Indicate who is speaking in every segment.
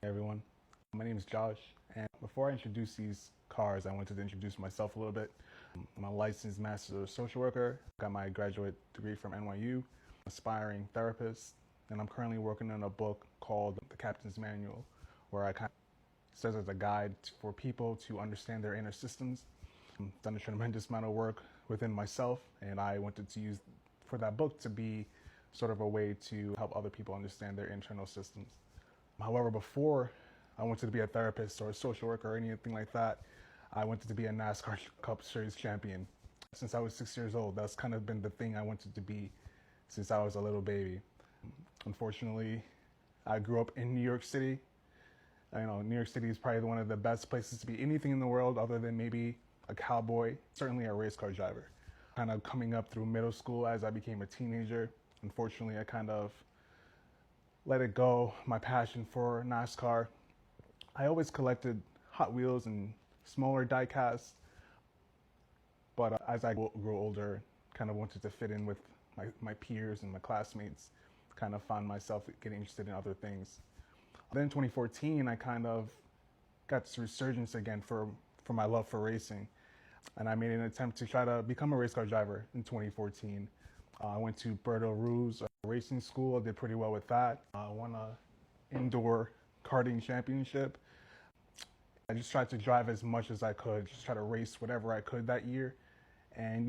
Speaker 1: Hey everyone, my name is Josh, and before I introduce these cars, I wanted to introduce myself a little bit. I'm a licensed master social worker, got my graduate degree from NYU, aspiring therapist, and I'm currently working on a book called The Captain's Manual, where I kind of serves as a guide for people to understand their inner systems. I've done a tremendous amount of work within myself, and I wanted to use for that book to be sort of a way to help other people understand their internal systems. However, before I wanted to be a therapist or a social worker or anything like that, I wanted to be a NASCAR Cup Series champion. Since I was 6 years old, that's kind of been the thing I wanted to be since I was a little baby. Unfortunately, I grew up in New York City. New York City is probably one of the best places to be anything in the world other than maybe a cowboy, certainly a race car driver. Kind of coming up through middle school as I became a teenager, unfortunately, I kind of let it go, my passion for NASCAR. I always collected Hot Wheels and smaller diecasts, but as I grew older, kind of wanted to fit in with my peers and my classmates, kind of found myself getting interested in other things. Then in 2014, I kind of got this resurgence again for my love for racing, and I made an attempt to try to become a race car driver in 2014. I went to Berto Rouge racing school. I did pretty well with that. I won an indoor karting championship. I just tried to drive as much as I could, just try to race whatever I could that year. And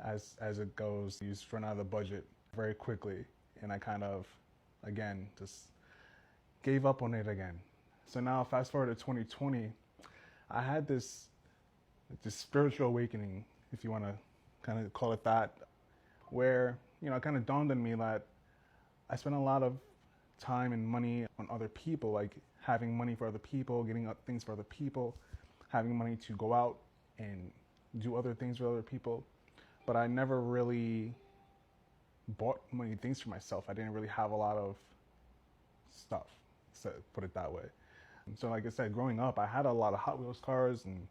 Speaker 1: as it goes, you just run out of the budget very quickly. And I kind of, again, just gave up on it again. So now fast forward to 2020, I had this spiritual awakening, if you want to kind of call it that, where it kind of dawned on me that I spent a lot of time and money on other people, like having money for other people, getting things for other people, having money to go out and do other things for other people. But I never really bought many things for myself. I didn't really have a lot of stuff, to put it that way. And so like I said, growing up, I had a lot of Hot Wheels cars and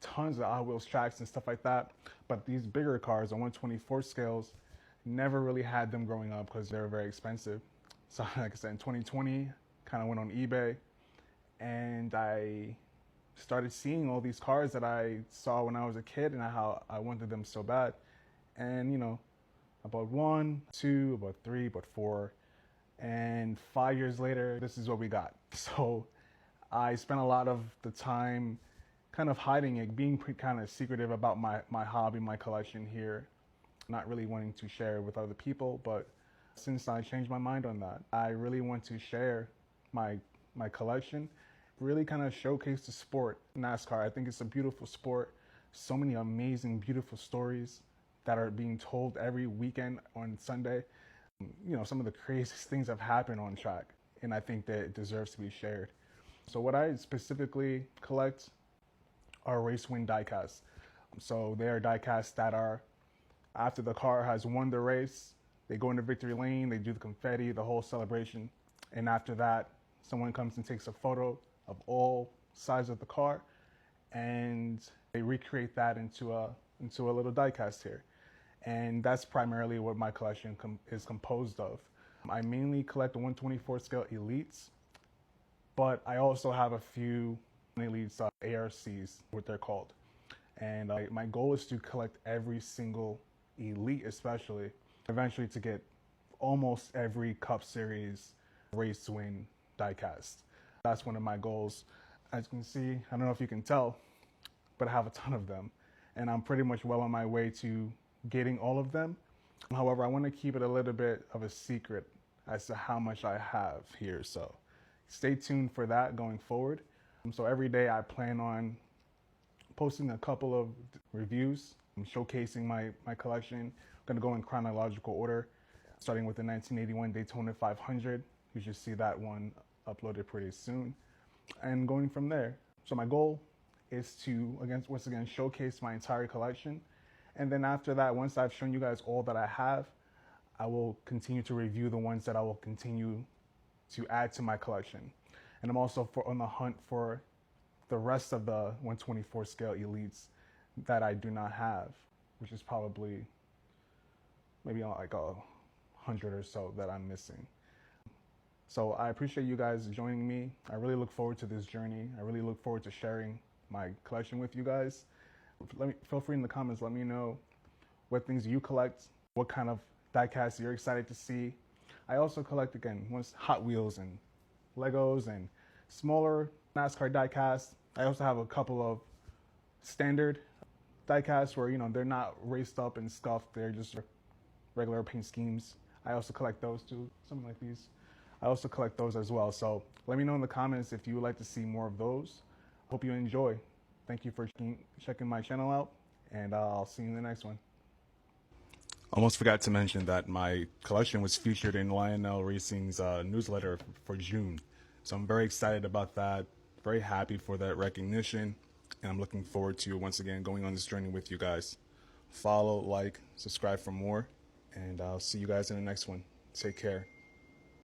Speaker 1: tons of Hot Wheels tracks and stuff like that. But these bigger cars, the 1/24 scales, never really had them growing up because they were very expensive. So like I said, in 2020, kind of went on eBay and I started seeing all these cars that I saw when I was a kid and how I wanted them so bad. And I bought one, two, I bought three, I bought four, and 5 years later, this is what we got. So I spent a lot of the time kind of hiding it, being kind of secretive about my hobby, my collection here, not really wanting to share with other people. But since I changed my mind on that, I really want to share my collection, really kind of showcase the sport, NASCAR. I think it's a beautiful sport. So many amazing, beautiful stories that are being told every weekend on Sunday. Some of the craziest things have happened on track, and I think that it deserves to be shared. So what I specifically collect are race win diecasts. So they are diecasts that are, after the car has won the race, they go into victory lane, they do the confetti, the whole celebration. And after that, someone comes and takes a photo of all sides of the car, and they recreate that into a little diecast here. And that's primarily what my collection is composed of. I mainly collect the 1/24 scale elites, but I also have a few elites, ARCs, what they're called. And my goal is to collect every single elite, especially, eventually to get almost every Cup Series race win diecast. That's one of my goals. As you can see, I don't know if you can tell, but I have a ton of them. And I'm pretty much well on my way to getting all of them. However, I want to keep it a little bit of a secret as to how much I have here. So stay tuned for that going forward. So every day I plan on posting a couple of reviews, showcasing my collection. I'm going to go in chronological order, starting with the 1981 Daytona 500. You should see that one uploaded pretty soon, and going from there. So my goal is to, once again, showcase my entire collection. And then after that, once I've shown you guys all that I have, I will continue to review the ones that I will continue to add to my collection. And I'm also on the hunt for the rest of the 1/24 scale elites that I do not have, which is probably maybe like 100 or so that I'm missing. So I appreciate you guys joining me. I really look forward to this journey. I really look forward to sharing my collection with you guys. Feel free in the comments, let me know what things you collect, what kind of diecast you're excited to see. I also collect, again, Hot Wheels and Legos and smaller NASCAR diecasts. I also have a couple of standard diecasts where, they're not raced up and scuffed. They're just regular paint schemes. I also collect those too, something like these. I also collect those as well. So let me know in the comments if you would like to see more of those. Hope you enjoy. Thank you for checking my channel out, and I'll see you in the next one. Almost forgot to mention that my collection was featured in Lionel Racing's newsletter for June. So I'm very excited about that, very happy for that recognition, and I'm looking forward to, once again, going on this journey with you guys. Follow, like, subscribe for more, and I'll see you guys in the next one. Take care.